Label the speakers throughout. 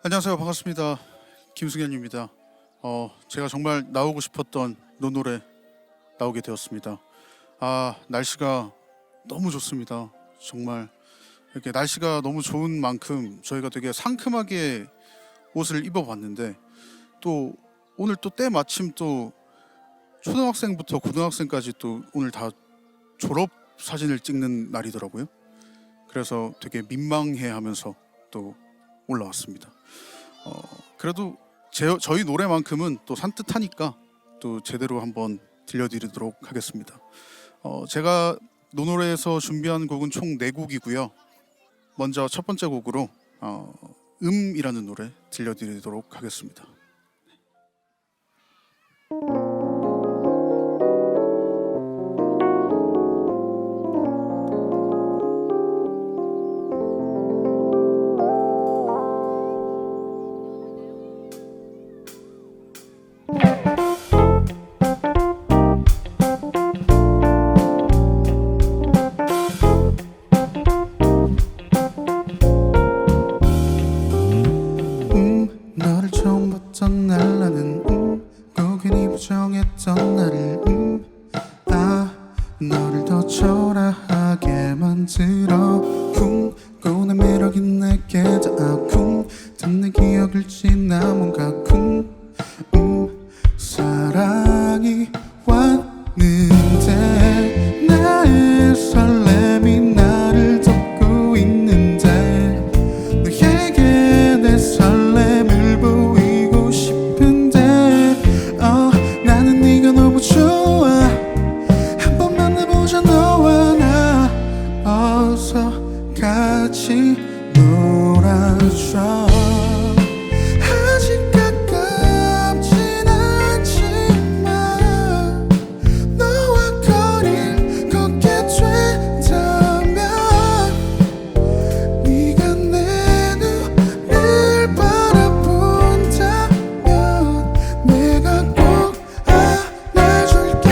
Speaker 1: 안녕하세요. 반갑습니다. 김승현입니다. 제가 정말 나오고 싶었던 노노래 나오게 되었습니다. 날씨가 너무 좋습니다. 정말 이렇게 날씨가 너무 좋은 만큼 저희가 되게 상큼하게 옷을 입어봤는데 또 오늘 또 때마침 또 초등학생부터 고등학생까지 또 오늘 다 졸업 사진을 찍는 날이더라고요. 그래서 되게 민망해하면서 또 올라왔습니다. 그래도 저희 노래만큼은 또 산뜻하니까 또 제대로 한번 들려드리도록 하겠습니다. 제가 노노래에서 준비한 곡은 총 4곡이고요. 먼저 첫 번째 곡으로 이라는 노래 들려드리도록 하겠습니다. 너를 처음 봤던 날 나는 고개니 부정했던 나를 너를 더 초라하게 만들어 꿈꾸는 매력이 내게 닿아 내 기억을 지나 뭔가 사랑이 왔는데 나의 설렘이 나를 덮고 있는데 너에게 내 설렘을 보이고 싶은데 나는 네가 너무 좋아 한 번 만나보자 너와 나 어서 같이 놀아줘 아직 가깝진 않지만 너와 거리를 걷게 된다면 네가 내 눈을 바라본다면 내가 꼭 안아줄게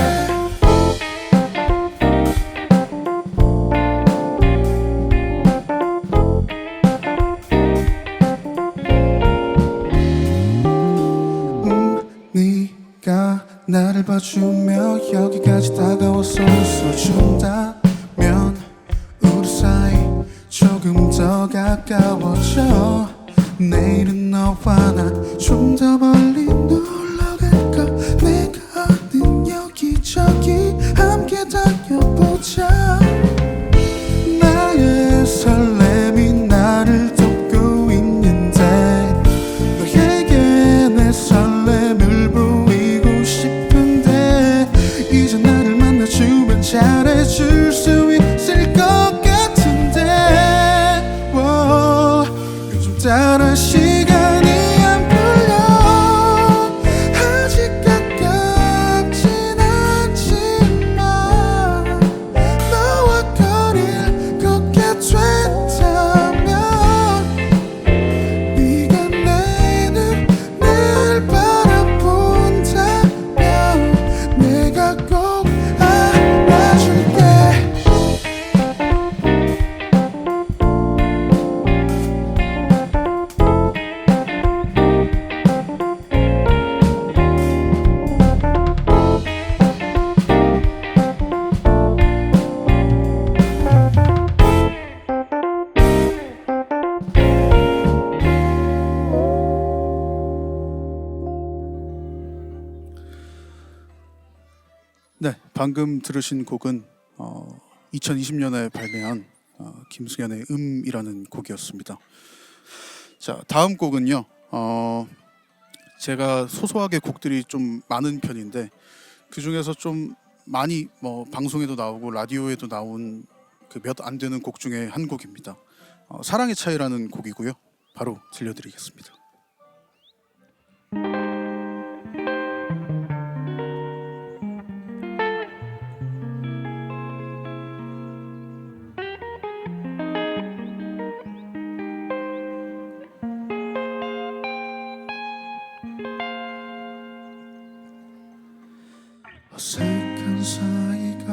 Speaker 1: 네가 나를 봐주며 여기까지 다가와서 웃어준다면 우리 사이 조금 더 가까워져 내일은 너와 나 좀 더 멀리 놀러 갈까 내가 아는 여기저기 함께 다녀보자 나의 설렘이 나를 덮고 있는데 너에게 내 설렘을 보이고 싶은데 이제 나를 만나주면 잘해줄 수 있을 것 같은데 요즘 따라 시간이 안 풀려 아직 가깝진 않지만 너와 거리를 걷게 된다면 네가 내 눈을 바라본다면 내가 꼭 안아줄게 네, 방금 들으신 곡은 2020년에 발매한 김승현의 이라는 곡이었습니다. 자, 다음 곡은요. 제가 소소하게 곡들이 좀 많은 편인데 그 중에서 좀 많이 방송에도 나오고 라디오에도 나온 그 몇 안 되는 곡 중에 한 곡입니다. 사랑의 차이라는 곡이고요. 바로 들려드리겠습니다. 어색한 사이가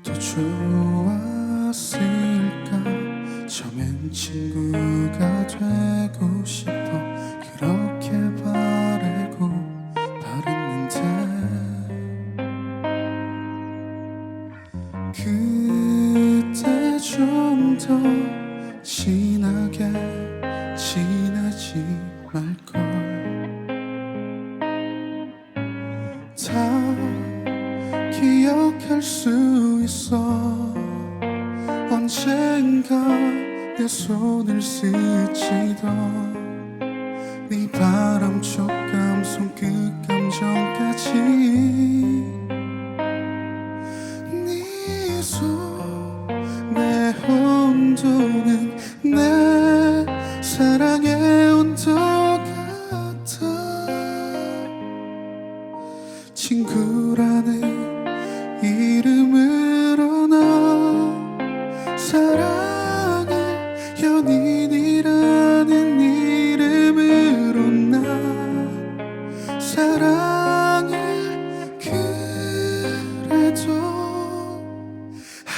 Speaker 1: 더 좋았을까 처음엔 친구가 되고 싶어 그렇게 바라고 바랬는데 그때 좀 더 진하게 지내지 말걸 다 기억할 수 있어 언젠가 내 손을 스치던 네 바람촉 감성 그 감정까지 네 손 내 온도는 내 사랑의 온도 같아 친구라는 이름으로 나 사랑을 연인이라는 이름으로 나 사랑을 그래도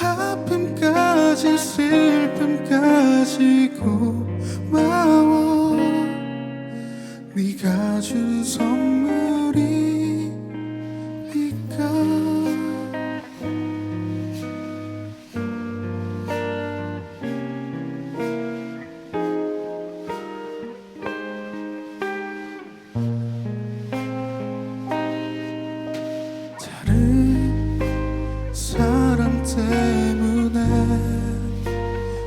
Speaker 1: 아픔까지 슬픔까지 고마워 네가 준 선물이니까 다른 사람 때문에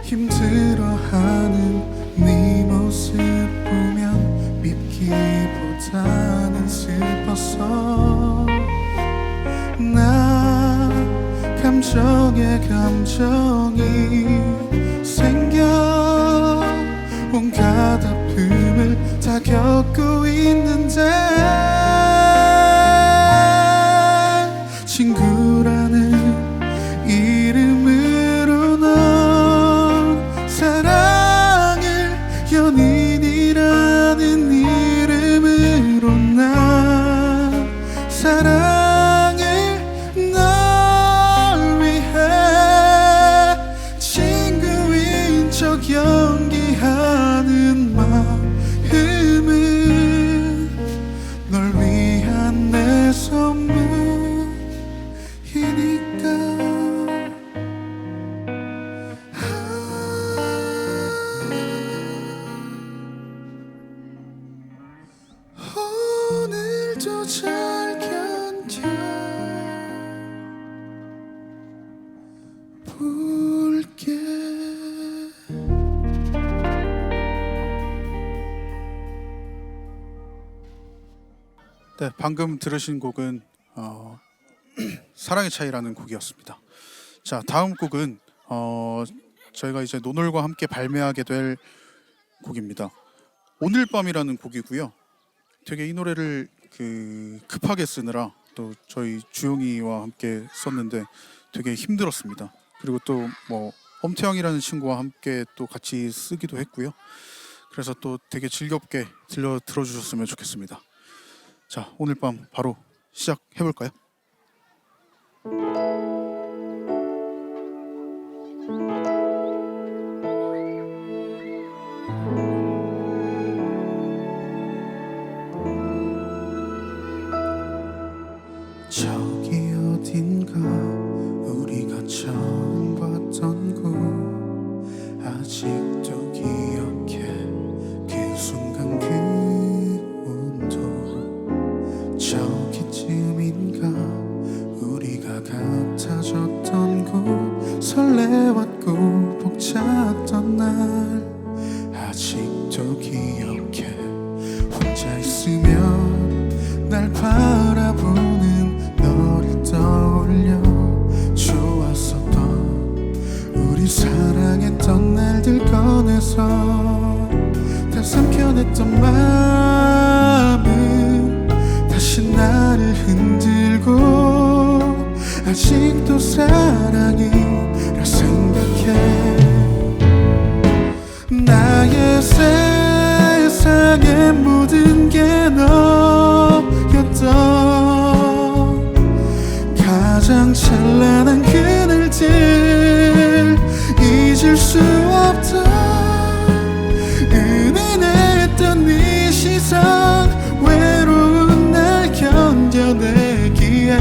Speaker 1: 힘들어하는 네 모습 보면 밉기보다는 슬퍼서 나 감정에 감정이 생겨 온갖 아픔을 다 겪고 있는데 친구라는 이름으로 넌 사랑을 연인이라는 이름으로 나 사랑을 널 위해 친구인 척 연기하는 마음은 널 위한 내 선물 오늘도 잘 견뎌 볼게 네, 방금 들으신 곡은 사랑의 차이라는 곡이었습니다. 자, 다음 곡은 저희가 이제 노놀과 함께 발매하게 될 곡입니다. 오늘 밤이라는 곡이고요. 되게 이 노래를 급하게 쓰느라 또 저희 주용이와 함께 썼는데 되게 힘들었습니다. 그리고 또 뭐 엄태영이라는 친구와 함께 또 같이 쓰기도 했고요. 그래서 또 되게 즐겁게 들어주셨으면 좋겠습니다. 자, 오늘 밤 바로 시작해볼까요? 저기 어딘가 우리가 처음 봤던 곳 아직도 기억해 그 순간 그 온도 저기쯤인가 우리가 같아졌던 곳 설레왔고 벅찼던 날 아직도 기억해 혼자 있으면 날 바라보는 너를 떠올려 좋았었던 우리 사랑했던 날들 꺼내서 다 삼켜냈던 마음은 다시 나를 흔들고 아직도 사랑이라 생각해 나의 세상의 모든 게 너였던 가장 찬란한 그날들 잊을 수 없던
Speaker 2: 이상 외로운 날 견뎌내기엔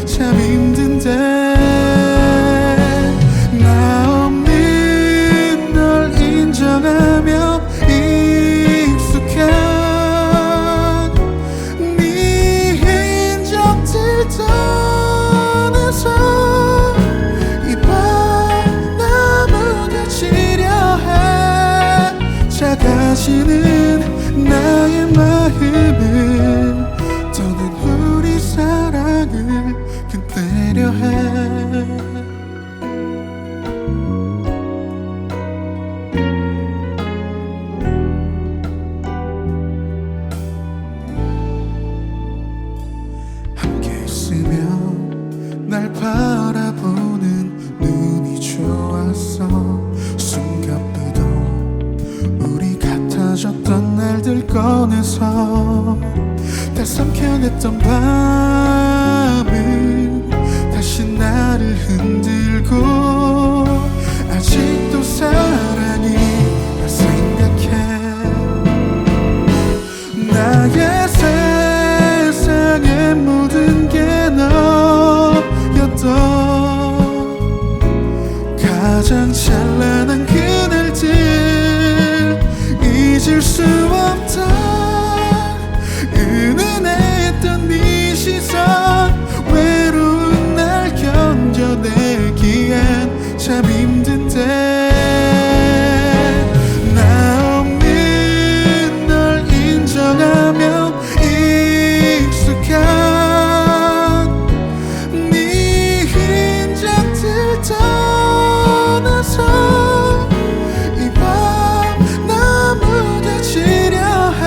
Speaker 2: 참 힘든데 나 없는 널 인정하며 익숙한 네 흔적들 떠나서 이 밤 나 무뎌지려 해 작아지는 나의 마음은 더는 우리 사랑을 끝내려 해 함께 있으면 날 바라보는 눈이 좋았어 숨가쁘도 우리 같아졌던 날들 꺼내서 다 삼켜냈던 밤은 다시 나를 흔들고 아직도 사랑이 날 생각해 나의 세상의 모든 게 너였던 가장 찬란한 그날들 잊을 수 없던 은은했던 네 시선 외로운 날 견뎌내기엔 참 힘든데 나 없는 널 인정하며 익숙한 네 흔적들 떠나서 이 밤 나 무뎌지려 해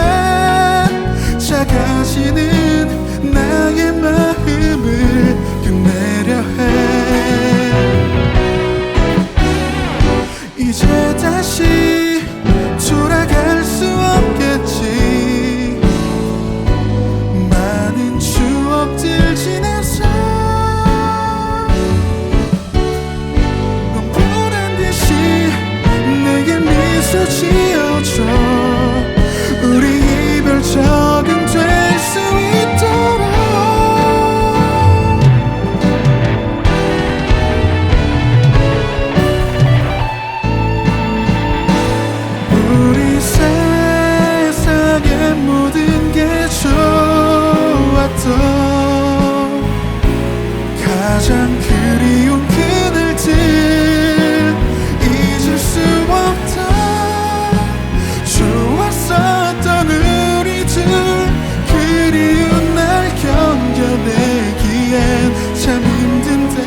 Speaker 2: 작아지는 나의 마음을 끝내려 해 이제 다시 돌아갈 수 없겠지 많은 추억들 지나서 넌 보란 듯이 내게 미소 지어줘 우리 이별 적응될 수 있도록 우리 세상의 모든 게 좋았던 가장 그리운 그날들 잊을 수 없던 좋았었던 우리들 그리운 날 견뎌내기엔 참 힘든데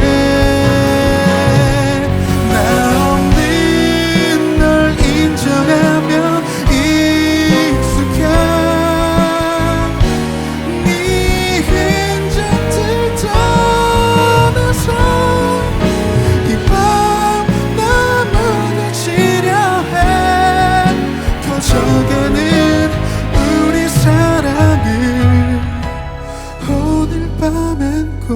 Speaker 2: 나 없는 널 인정하며 익숙한 네 흔적들 떠나서 이 밤 나 무너지려 해 커져가는 우리 사랑을 오늘 밤엔 꼭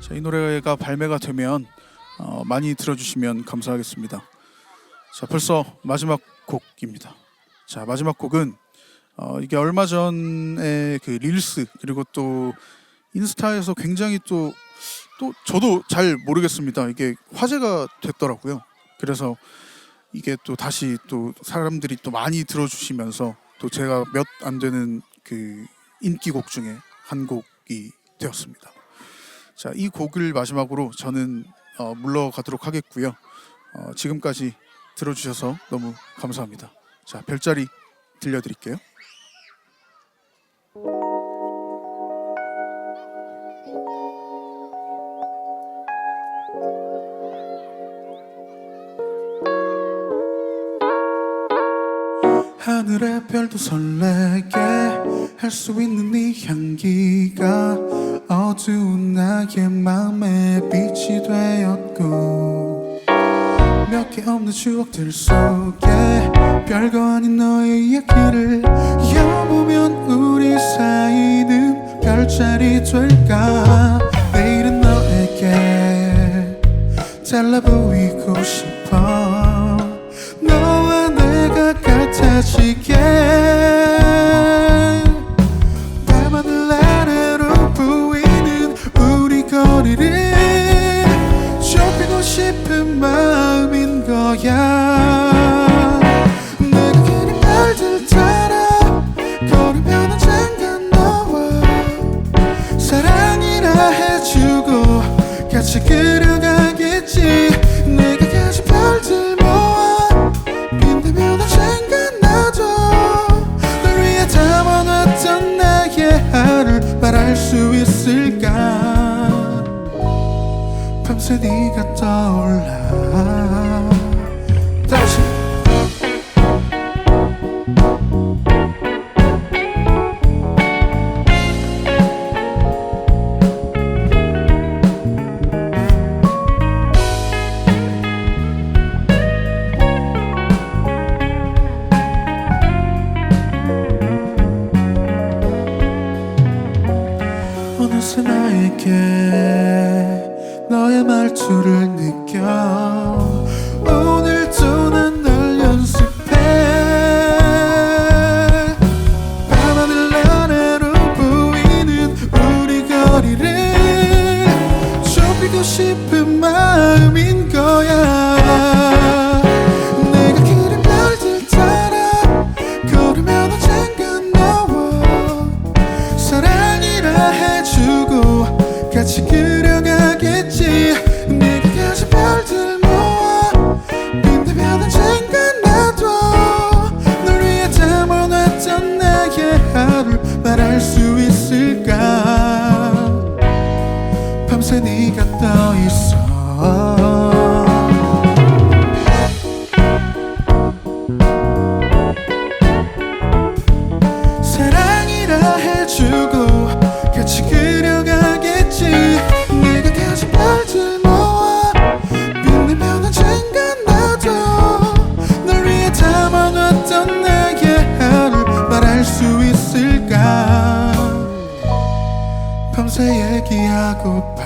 Speaker 1: 자, 이 노래가 발매가 되면 많이 들어주시면 감사하겠습니다. 자, 벌써 마지막 곡입니다. 자, 마지막 곡은 이게 얼마 전에 그 릴스 그리고 또 인스타에서 굉장히 또 저도 잘 모르겠습니다. 이게 화제가 됐더라고요. 그래서 이게 또 다시 또 사람들이 또 많이 들어주시면서 또 제가 몇 안 되는 그 인기곡 중에 한 곡이 되었습니다. 자, 이 곡을 마지막으로 저는 물러가도록 하겠고요. 지금까지 들어주셔서 너무 감사합니다. 자, 별자리 들려드릴게요.
Speaker 2: 하늘의 별도 설레게 할 수 있는 네 향기가 어두운 나의 맘에 빛이 되었고 몇 개 없는 추억들 속에 별거 아닌 너의 이야기를 엿보면 우리 사이는 별자리 될까. 내일은 너에게 달라 보이고 싶어. 너와 내가 같아지게 밤하늘 아래로 보이는 우리 거리를 좁히고 싶은 마음인 거야. 내가 그린 별들 따라 걸으면 언젠가 너와 사랑이라 해주고 같이 그려가겠지. 내가 가진 별들 모아 빛나면 언젠가 나도 널 위해 담아놨던 나의 하루를 말할 수 있을까. 밤새 네가 떠올라 다시. 어느새 나에게 너의 말투를 느껴. 오늘도 난 널 연습해. 밤하늘 아래로 보이는 우리 거리를 좁히고 싶은 마음인 거야. 내가 그린 별들 따라 걸으면 언젠가 너와 사랑이라 해주고 같이 그려가겠지. 내가 가진 별들 모아 빛나면 언젠가 나도 널 위해 담아놨던 나의 하루를 말할 수 있을까. 밤새 네가 떠있어. 사랑이라 해주고 같이 그려가겠지. 내가 가진 별들 모아 빛나면 언젠가 나도 널 위해 담아놨던 나의 하루를 말할 수 있을까. 밤새 얘기하고파.